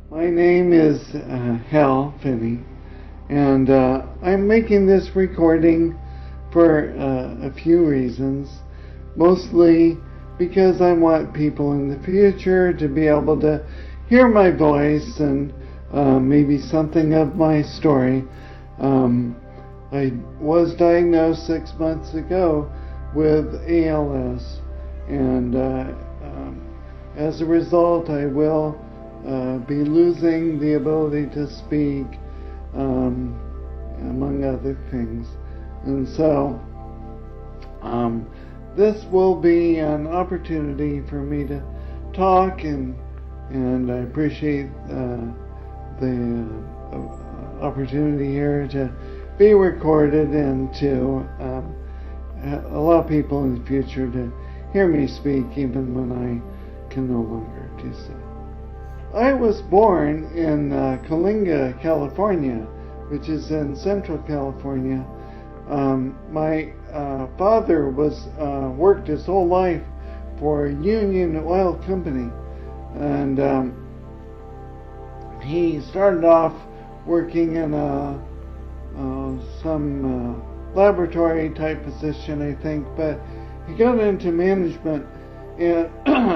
My name is Hal Finney, and I'm making this recording for a few reasons. Mostly because I want people in the future to be able to hear my voice and maybe something of my story. I was diagnosed 6 months ago with ALS, and as a result I will be losing the ability to speak, among other things. And so this will be an opportunity for me to talk, and I appreciate the opportunity here to be recorded and to allow people in the future to hear me speak even when I can no longer do so. I was born in Coalinga, California, which is in Central California. My father worked his whole life for a Union Oil Company, and he started off working in some laboratory type position, I think, but he got into management, and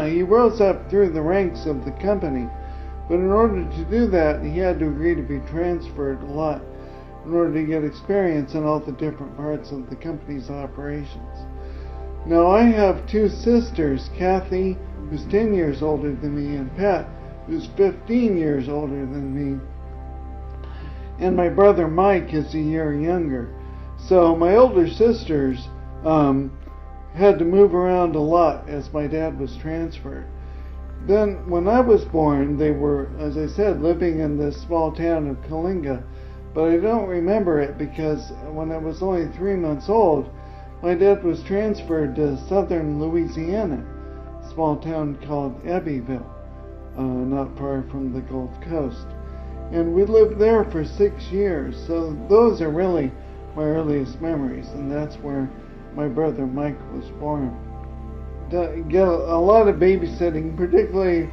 he rose up through the ranks of the company. But in order to do that, he had to agree to be transferred a lot in order to get experience in all the different parts of the company's operations. Now, I have two sisters, Kathy, who's 10 years older than me, and Pat, who's 15 years older than me. And my brother Mike is a year younger. So my older sisters had to move around a lot as my dad was transferred. Then when I was born, they were, as I said, living in this small town of Coalinga, but I don't remember it because when I was only 3 months old, my dad was transferred to southern Louisiana, a small town called Abbeville, not far from the Gulf Coast. And we lived there for 6 years, so those are really my earliest memories, and that's where my brother Mike was born. Get a lot of babysitting, particularly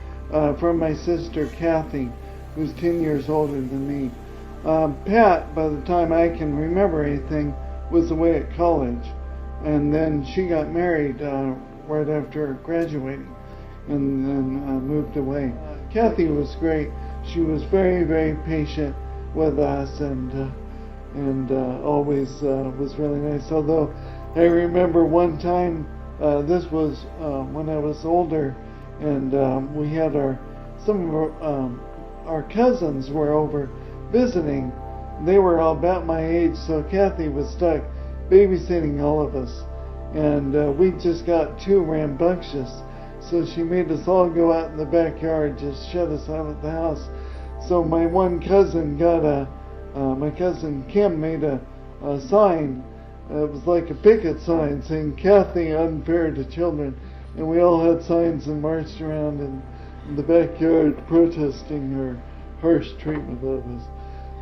from my sister Kathy, who's 10 years older than me. Pat, by the time I can remember anything, was away at college, and then she got married right after graduating, and then moved away. Kathy was great. She was very, very patient with us, and always was really nice. Although I remember one time, this was when I was older, and we had some of our cousins were over visiting. They were all about my age, so Kathy was stuck babysitting all of us, and we just got too rambunctious. So she made us all go out in the backyard, just shut us out of the house. So my one cousin my cousin Kim made a sign. It was like a picket sign saying, "Kathy, unfair to children." And we all had signs and marched around in the backyard protesting her harsh treatment of us.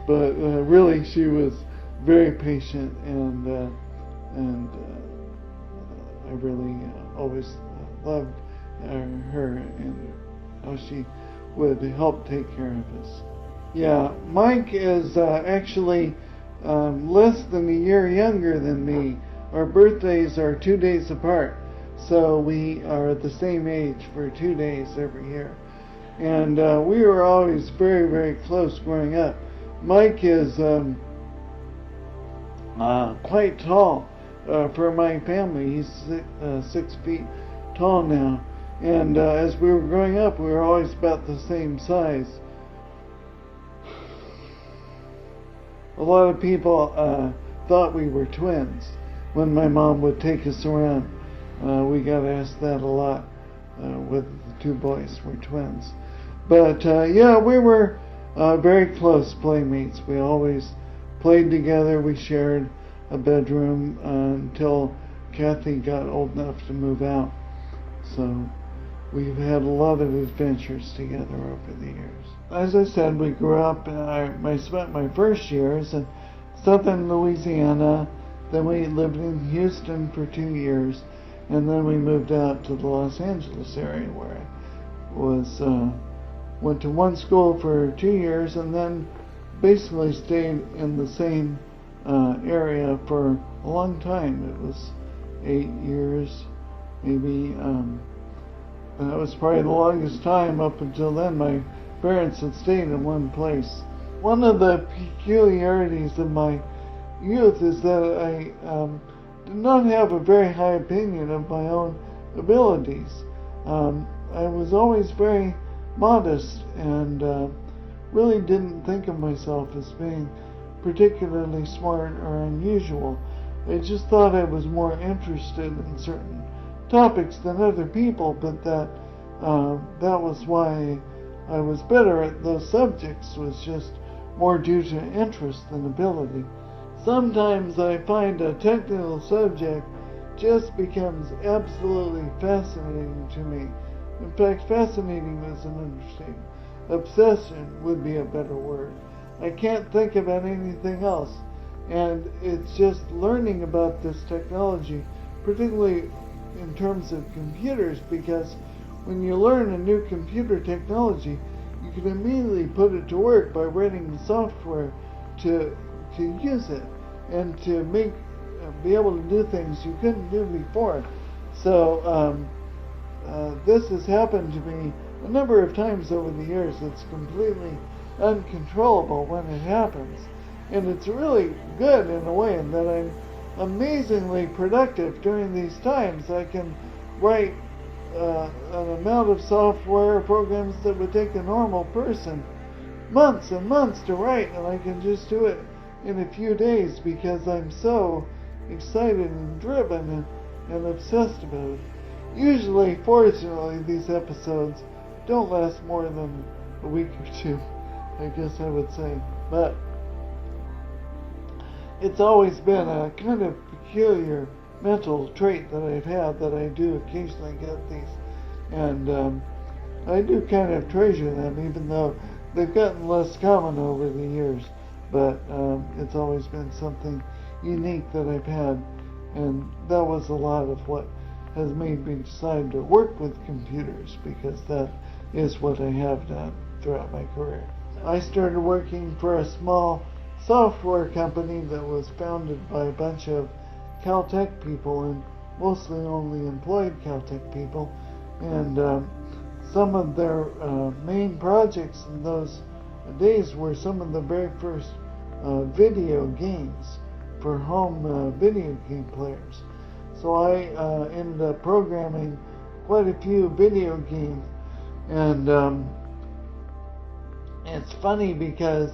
But really, she was very patient, and I really always loved her and how she would help take care of us. Yeah, Mike is actually less than a year younger than me. Our birthdays are 2 days apart, so we are the same age for 2 days every year. And we were always very, very close growing up. Mike is quite tall for my family. He's 6 feet tall now. And as we were growing up, we were always about the same size. A lot of people thought we were twins when my mom would take us around. We got asked that a lot with the two boys. We're twins. But yeah, we were very close playmates. We always played together. We shared a bedroom until Kathy got old enough to move out. So we've had a lot of adventures together over the years. As I said, we grew up, I spent my first years in southern Louisiana, then we lived in Houston for 2 years, and then we moved out to the Los Angeles area where I was went to one school for 2 years, and then basically stayed in the same area for a long time. It was 8 years, maybe. And that was probably the longest time. Up until then, my parents had stayed in one place. One of the peculiarities of my youth is that I did not have a very high opinion of my own abilities. I was always very modest and really didn't think of myself as being particularly smart or unusual. I just thought I was more interested in certain topics than other people, but that was why I was better at those subjects, was just more due to interest than ability. Sometimes I find a technical subject just becomes absolutely fascinating to me. In fact, fascinating is an understatement. Obsession would be a better word. I can't think about anything else. And it's just learning about this technology, particularly in terms of computers, because when you learn a new computer technology, you can immediately put it to work by writing the software to use it and to be able to do things you couldn't do before. So this has happened to me a number of times over the years. It's completely uncontrollable when it happens. And it's really good in a way in that I'm amazingly productive during these times. I can write an amount of software programs that would take a normal person months and months to write, and I can just do it in a few days because I'm so excited and driven and obsessed about it. Usually, fortunately, these episodes don't last more than a week or two, I guess I would say. But it's always been a kind of peculiar mental trait that I've had, that I do occasionally get these. And I do kind of treasure them, even though they've gotten less common over the years. But it's always been something unique that I've had. And that was a lot of what has made me decide to work with computers, because that is what I have done throughout my career. I started working for a small software company that was founded by a bunch of Caltech people, and mostly only employed Caltech people. And some of their main projects in those days were some of the very first video games for home video game players. So I ended up programming quite a few video games. And it's funny because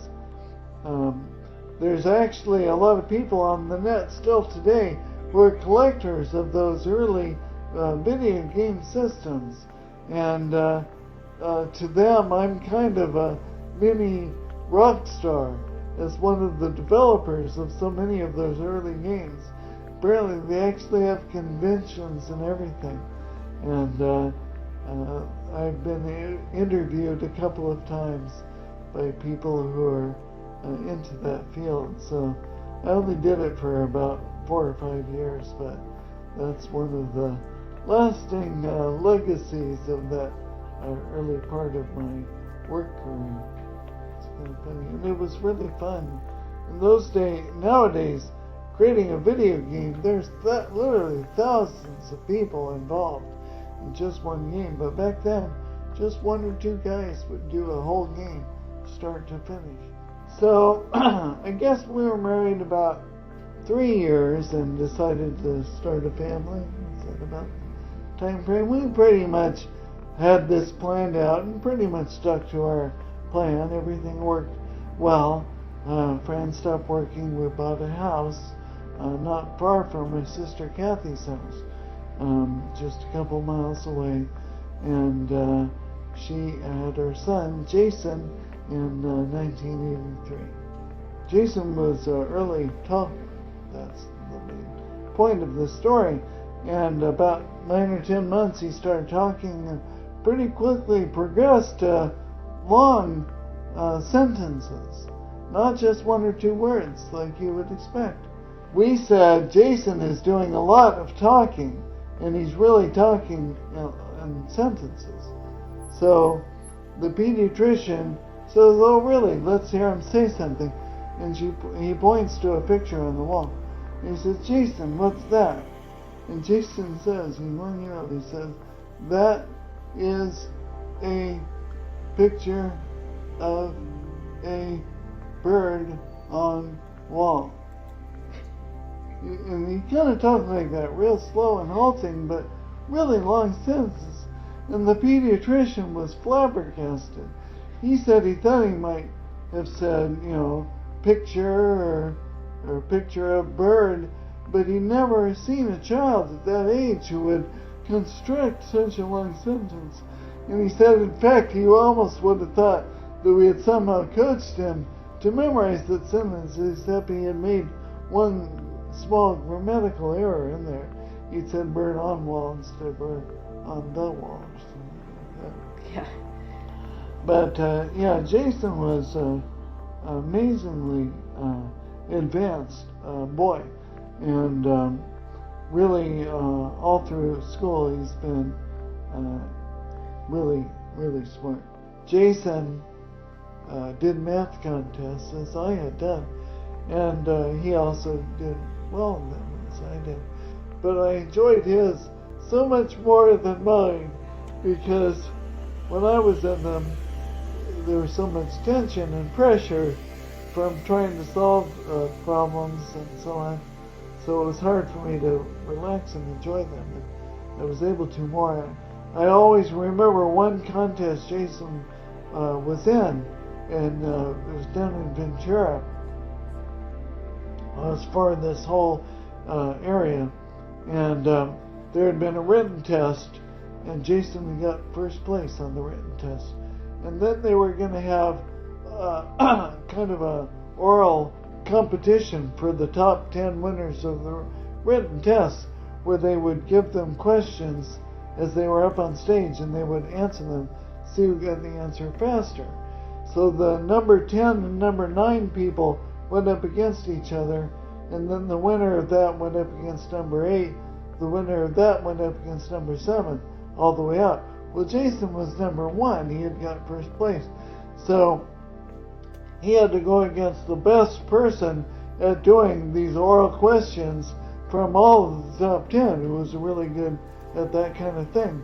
there's actually a lot of people on the net still today who are collectors of those early video game systems. And to them, I'm kind of a mini rock star as one of the developers of so many of those early games. Apparently, they actually have conventions and everything. And I've been interviewed a couple of times by people who are into that field. So I only did it for about 4 or 5 years, but that's one of the lasting legacies of that early part of my work career. It's kind of funny, and it was really fun. In those days, nowadays, creating a video game, there's literally thousands of people involved in just one game. But back then, just 1 or 2 guys would do a whole game, start to finish. So I guess we were married about 3 years and decided to start a family. Is that about the time frame? We pretty much had this planned out and pretty much stuck to our plan. Everything worked well. Friends stopped working. We bought a house not far from my sister Kathy's house, just a couple miles away. And she had her son Jason in 1983. Jason was early talker. That's the main point of the story. And about 9 or 10 months he started talking and pretty quickly progressed to long sentences, not just 1 or 2 words like you would expect. We said Jason is doing a lot of talking, and he's really talking in sentences. So the pediatrician says, "Oh, really? Let's hear him say something." And he points to a picture on the wall. And he says, "Jason, what's that?" And Jason says, he says, "That is a picture of a bird on wall." And he kind of talked like that, real slow and halting, but really long sentences. And the pediatrician was flabbergasted. He said he thought he might have said, picture or picture of bird, but he never seen a child at that age who would construct such a long sentence. And he said, in fact, he almost would have thought that we had somehow coached him to memorize that sentence, except he had made one small grammatical error in there. He said bird on wall instead of bird on the wall or something like that. Yeah. But Jason was amazingly advanced boy, and really all through school he's been really, really smart. Jason did math contests as I had done, and he also did well in them as I did. But I enjoyed his so much more than mine, because when I was in them, there was so much tension and pressure from trying to solve problems and so on. So it was hard for me to relax and enjoy them. And I was able to more. I always remember one contest Jason was in, and it was down in Ventura. As far as this whole area, and there had been a written test, and Jason got first place on the written test. And then they were going to have kind of a oral competition for the top 10 winners of the written test, where they would give them questions as they were up on stage, and they would answer them, see who got the answer faster. So the number 10 and number 9 people went up against each other, and then the winner of that went up against number 8, the winner of that went up against number 7, all the way up. Well, Jason was number 1. He had got first place. So he had to go against the best person at doing these oral questions from all of the top 10, who was really good at that kind of thing.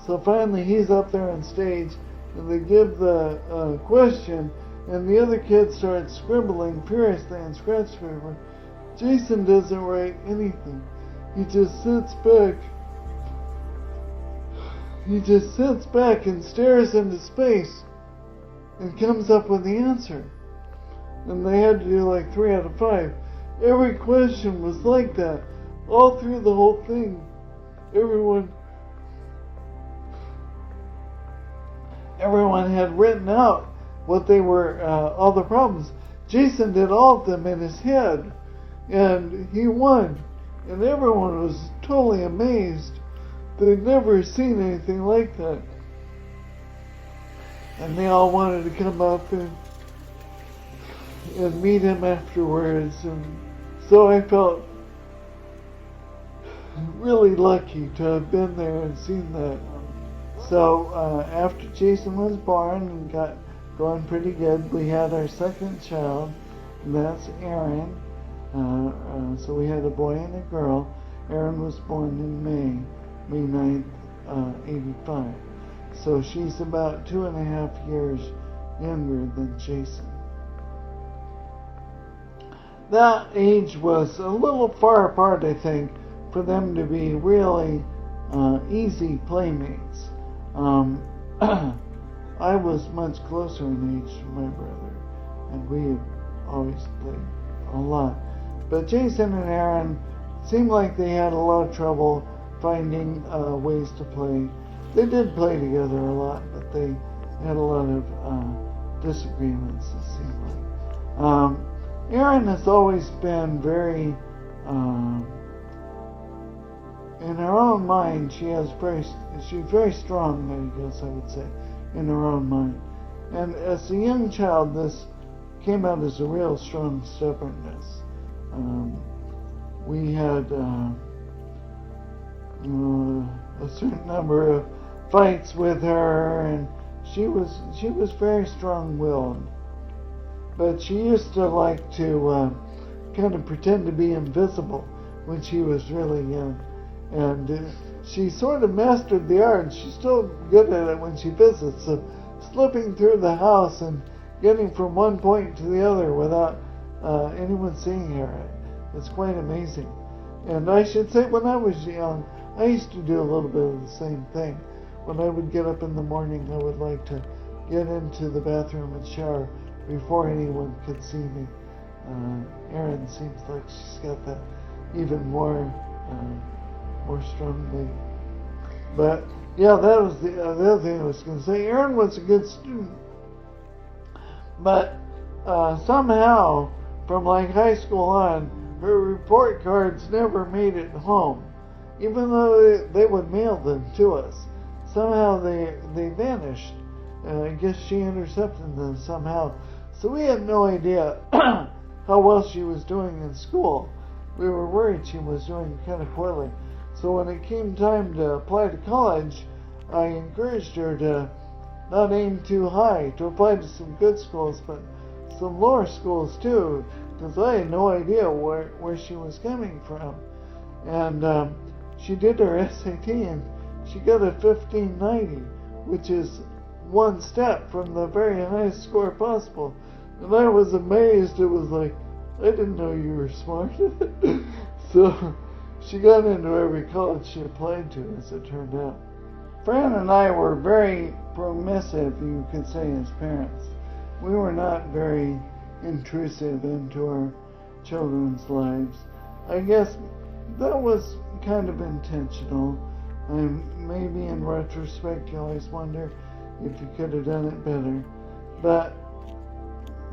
So finally he's up there on stage, and they give the question, and the other kids start scribbling furiously on scratch paper. Jason doesn't write anything. He just sits back. He just sits back and stares into space and comes up with the answer. And they had to do like 3 out of 5. Every question was like that. All through the whole thing. Everyone had written out what they were, all the problems. Jason did all of them in his head. And he won. And everyone was totally amazed. They'd never seen anything like that. And they all wanted to come up and meet him afterwards. And so I felt really lucky to have been there and seen that. So after Jason was born and got going pretty good, we had our second child, and that's Aaron. So we had a boy and a girl. Aaron was born in May 9th, 85. So she's about 2.5 years younger than Jason. That age was a little far apart, I think, for them to be really easy playmates. I was much closer in age to my brother, and we had always played a lot. But Jason and Aaron seemed like they had a lot of trouble finding ways to play. They did play together a lot, but they had a lot of disagreements, it seemed like. Erin has always been very, in her own mind, she's very strong, I guess I would say, in her own mind. And as a young child, this came out as a real strong stubbornness. We had a certain number of fights with her, and she was very strong-willed, but she used to like to kind of pretend to be invisible when she was really young, and she sort of mastered the art, and she's still good at it when she visits, so slipping through the house and getting from one point to the other without anyone seeing her. It's quite amazing. And I should say, when I was young, I used to do a little bit of the same thing. When I would get up in the morning, I would like to get into the bathroom and shower before anyone could see me. Erin seems like she's got that even more strongly. But yeah, that was the other thing I was going to say. Erin was a good student, but somehow from like high school on, her report cards never made it home, even though they would mail them to us. Somehow they vanished. I guess she intercepted them somehow. So we had no idea how well she was doing in school. We were worried she was doing kind of poorly. So when it came time to apply to college, I encouraged her to not aim too high, to apply to some good schools, but some lower schools too, because I had no idea where she was coming from. And she did her SAT, and she got a 1590, which is one step from the very highest score possible. And I was amazed. It was like, I didn't know you were smart. So she got into every college she applied to, as it turned out. Fran and I were very permissive, you could say, as parents. We were not very intrusive into our children's lives. I guess that was kind of intentional. Maybe in retrospect you always wonder if you could have done it better. But,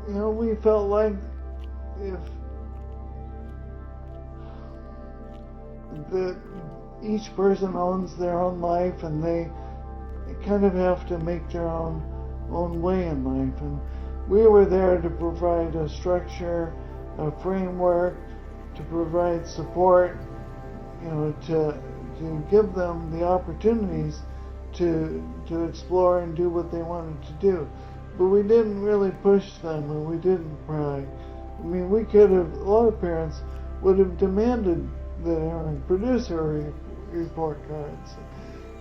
you know, we felt like if each person owns their own life, and they kind of have to make their own way in life. And we were there to provide a structure, a framework, to provide support, you know, to give them the opportunities to explore and do what they wanted to do. But we didn't really push them, and we didn't pry. I mean, we could have, a lot of parents would have demanded that Erin produce her report cards,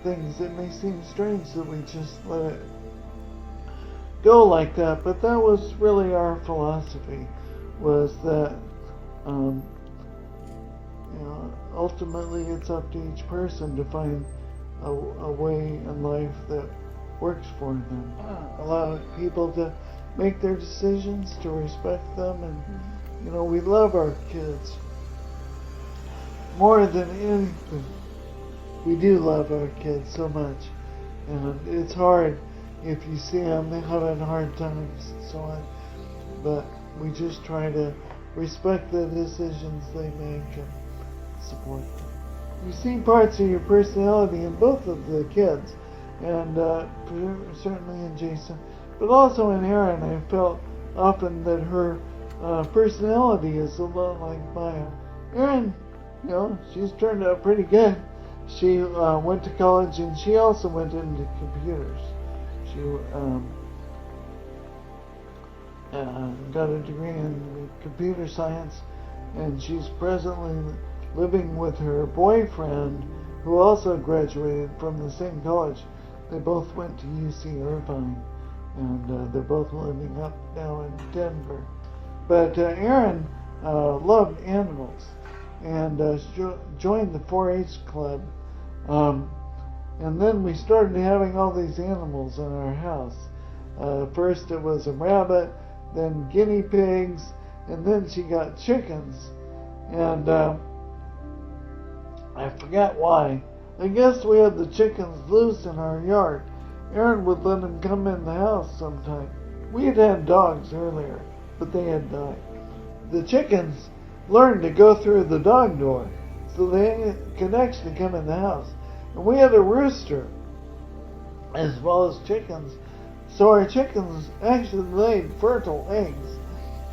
things that may seem strange that we just let it go like that. But that was really our philosophy, was that you know, ultimately it's up to each person to find a way in life that works for them. Allow people to make their decisions, to respect them, and you know, we love our kids more than anything. We do love our kids so much, and it's hard if you see them having hard times and so on, but we just try to respect the decisions they make and support them. You see parts of your personality in both of the kids, and certainly in Jason, but also in Erin. I felt often that her personality is a lot like mine. Erin, you know, she's turned out pretty good. She went to college, and she also went into computers. She got a degree in computer science, and she's presently living with her boyfriend, who also graduated from the same college. They both went to UC Irvine, and they're both living up now in Denver. But Erin loved animals, and joined the 4-H club. And then we started having all these animals in our house. First it was a rabbit, then guinea pigs, and then she got chickens. And I forgot why. I guess we had the chickens loose in our yard. Erin would let them come in the house sometime. We had had dogs earlier, but they had died. The chickens learned to go through the dog door, so they could actually come in the house. And we had a rooster, as well as chickens. So our chickens actually laid fertile eggs.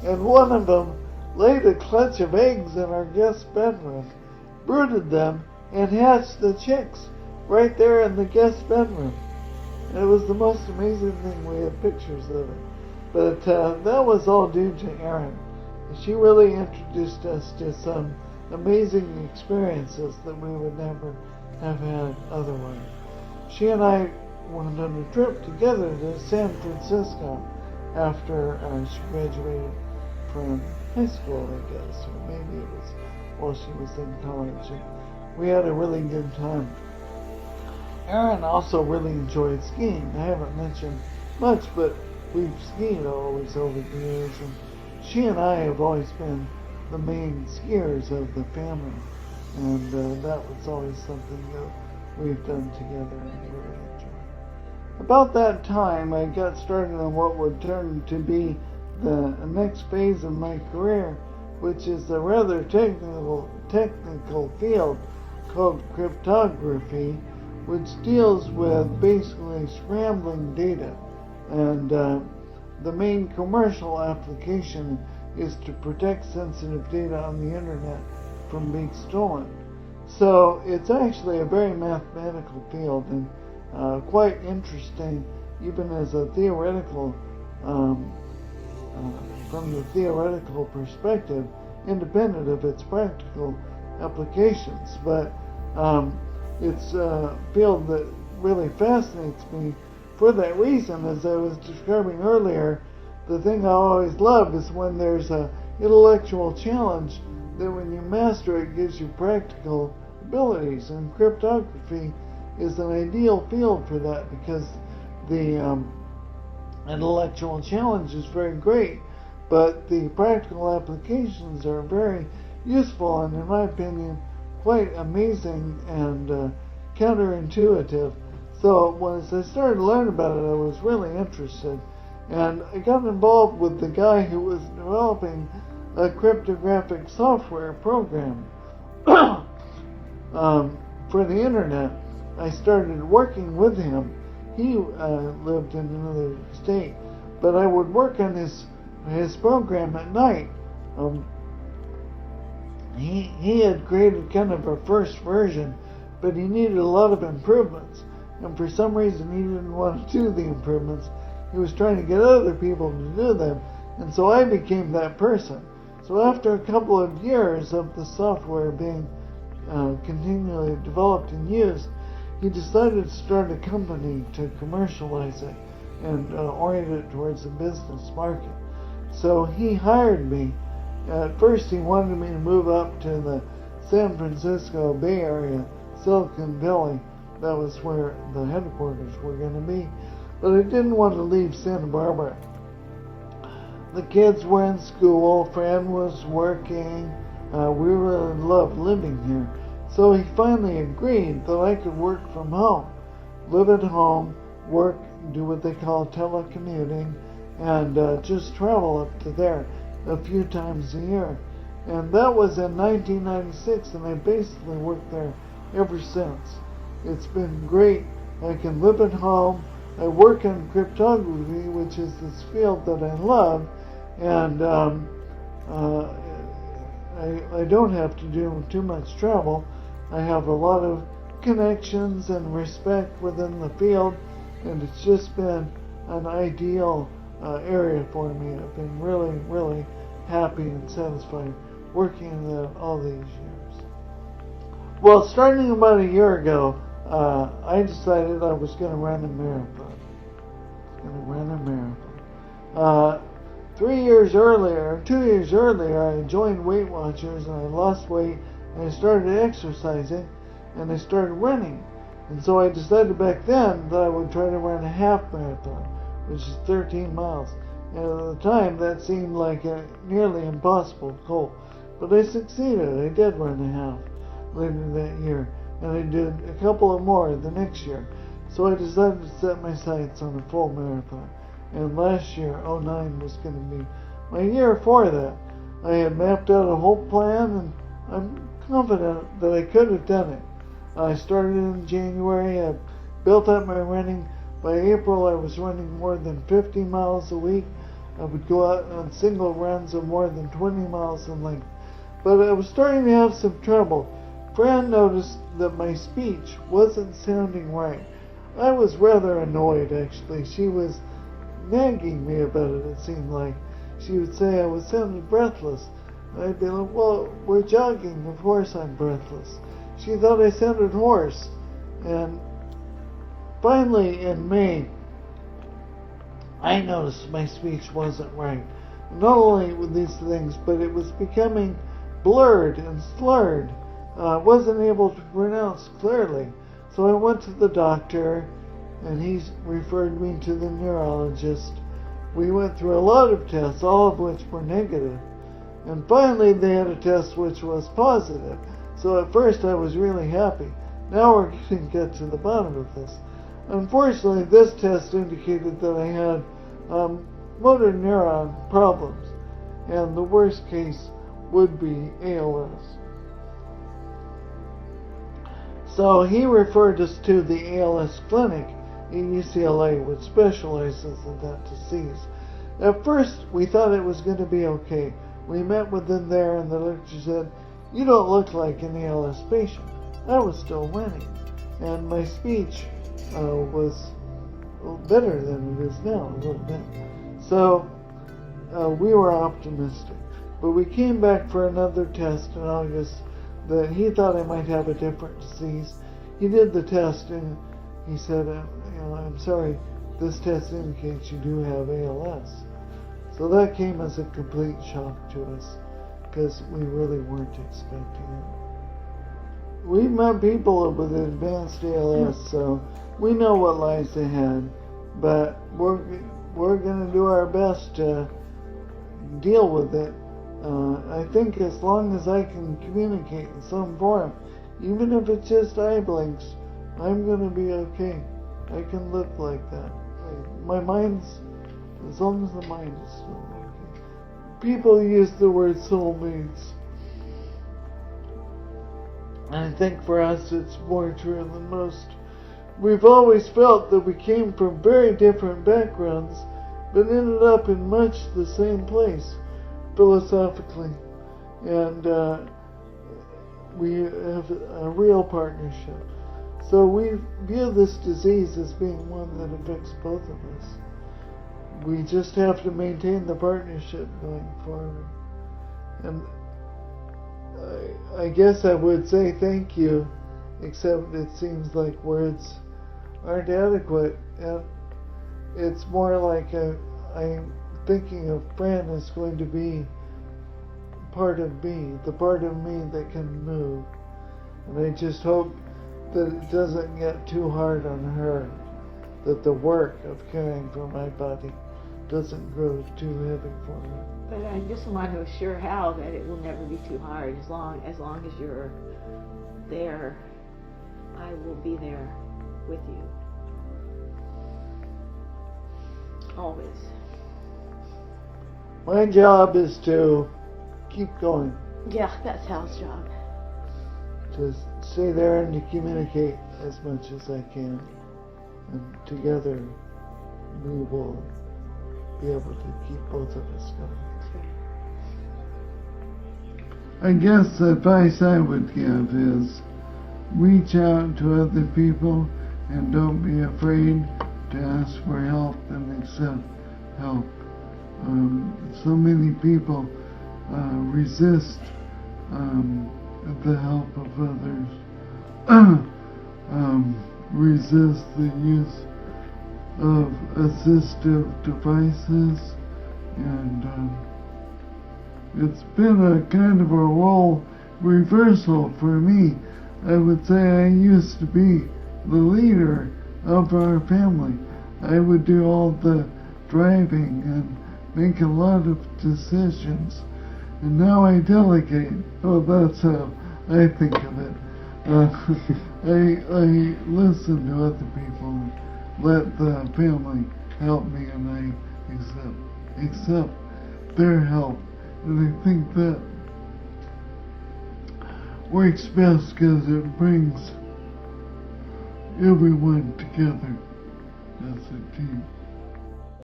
And one of them laid a clutch of eggs in our guest bedroom, brooded them, and hatched the chicks right there in the guest bedroom. And it was the most amazing thing. We had pictures of it. But that was all due to Erin. She really introduced us to some amazing experiences that we would never have had otherwise. She and I went on a trip together to San Francisco after she graduated from high school, I guess, or maybe it was while she was in college. And we had a really good time. Erin also really enjoyed skiing. I haven't mentioned much, but we've skied always over the years, and she and I have always been the main skiers of the family, and that was always something that we've done together and really enjoyed. About that time, I got started on what would turn to be the next phase of my career, which is a rather technical field called cryptography, which deals with basically scrambling data. And the main commercial application is to protect sensitive data on the internet from being stolen. So it's actually a very mathematical field and quite interesting, even as a theoretical, from the theoretical perspective, independent of its practical applications. But it's a field that really fascinates me for that reason. As I was describing earlier, the thing I always love is when there's an intellectual challenge that when you master it gives you practical abilities, and cryptography is an ideal field for that because the intellectual challenge is very great, but the practical applications are very useful and, in my opinion, quite amazing and counterintuitive. So once I started to learn about it, I was really interested, and I got involved with the guy who was developing a cryptographic software program for the internet. I started working with him. He lived in another state, but I would work on his program at night. He had created kind of a first version, but he needed a lot of improvements. And for some reason, he didn't want to do the improvements. He was trying to get other people to do them. And so I became that person. So after a couple of years of the software being continually developed and used, he decided to start a company to commercialize it and orient it towards the business market. So he hired me. At first, he wanted me to move up to the San Francisco Bay Area, Silicon Valley. That was where the headquarters were going to be. But I didn't want to leave Santa Barbara. The kids were in school, Fran was working. We really loved living here. So he finally agreed that I could work from home, live at home, work, do what they call telecommuting, and just travel up to there a few times a year. And that was in 1996, and I basically worked there ever since. It's been great. I can live at home. I work in cryptography, which is this field that I love, and I don't have to do too much travel. I have a lot of connections and respect within the field, and it's just been an ideal area for me. I've been really, really happy and satisfied working in that all these years. Well, starting about a year ago, I decided I was going to run a marathon. 2 years earlier, I joined Weight Watchers and I lost weight and I started exercising and I started running. And so I decided back then that I would try to run a half marathon, which is 13 miles. And at the time, that seemed like a nearly impossible goal. But I succeeded. I did run a half later that year. And I did a couple of more the next year. So I decided to set my sights on a full marathon. And last year, 2009, was going to be my year for that. I had mapped out a whole plan, and I'm confident that I could have done it. I started in January. I built up my running. By April, I was running more than 50 miles a week. I would go out on single runs of more than 20 miles in length. But I was starting to have some trouble. Fran noticed that my speech wasn't sounding right. I was rather annoyed, actually. She was nagging me about it, it seemed like. She would say I was sounding breathless. I'd be like, well, we're jogging, of course I'm breathless. She thought I sounded hoarse. And finally, in May, I noticed my speech wasn't right. Not only with these things, but it was becoming blurred and slurred. Wasn't able to pronounce clearly. So I went to the doctor, and he referred me to the neurologist. We went through a lot of tests, all of which were negative. And finally, they had a test which was positive. So at first, I was really happy. Now we're going to get to the bottom of this. Unfortunately, this test indicated that I had motor neuron problems, and the worst case would be ALS. So he referred us to the ALS clinic in UCLA, which specializes in that disease. At first, we thought it was going to be okay. We met with them there, and the doctor said, "You don't look like an ALS patient." I was still winning, and my speech was better than it is now, a little bit. So we were optimistic. But we came back for another test in August that he thought I might have a different disease. He did the test, and he said, "I'm sorry, this test indicates you do have ALS." So that came as a complete shock to us, because we really weren't expecting it. We've met people with advanced ALS, so we know what lies ahead, but we're going to do our best to deal with it. I think as long as I can communicate in some form, even if it's just eye blinks, I'm going to be okay. I can live like that. My mind's, as long as the mind is still okay. People use the word soulmates. And I think for us it's more true than most. We've always felt that we came from very different backgrounds, but ended up in much the same place, philosophically. And we have a real partnership. So we view this disease as being one that affects both of us. We just have to maintain the partnership going forward. And I guess I would say thank you, except it seems like words aren't adequate. And it's more like I'm thinking of Fran as going to be part of me, the part of me that can move. And I just hope that it doesn't get too hard on her, that the work of caring for my body doesn't grow too heavy for me. But I just want to assure Hal that it will never be too hard. As long as you're there, I will be there with you. Always. My job is to keep going. Yeah, that's Hal's job. To stay there and to communicate as much as I can. And together we will be able to keep both of us going. I guess the advice I would give is reach out to other people and don't be afraid to ask for help and accept help. So many people resist the help of others, resist the use of assistive devices, and it's been a kind of a role reversal for me. I would say I used to be the leader of our family. I would do all the driving and make a lot of decisions, and now I delegate. Oh, that's how I think of it. I listen to other people, let the family help me, and I accept their help. And I think that works best because it brings everyone together as a team.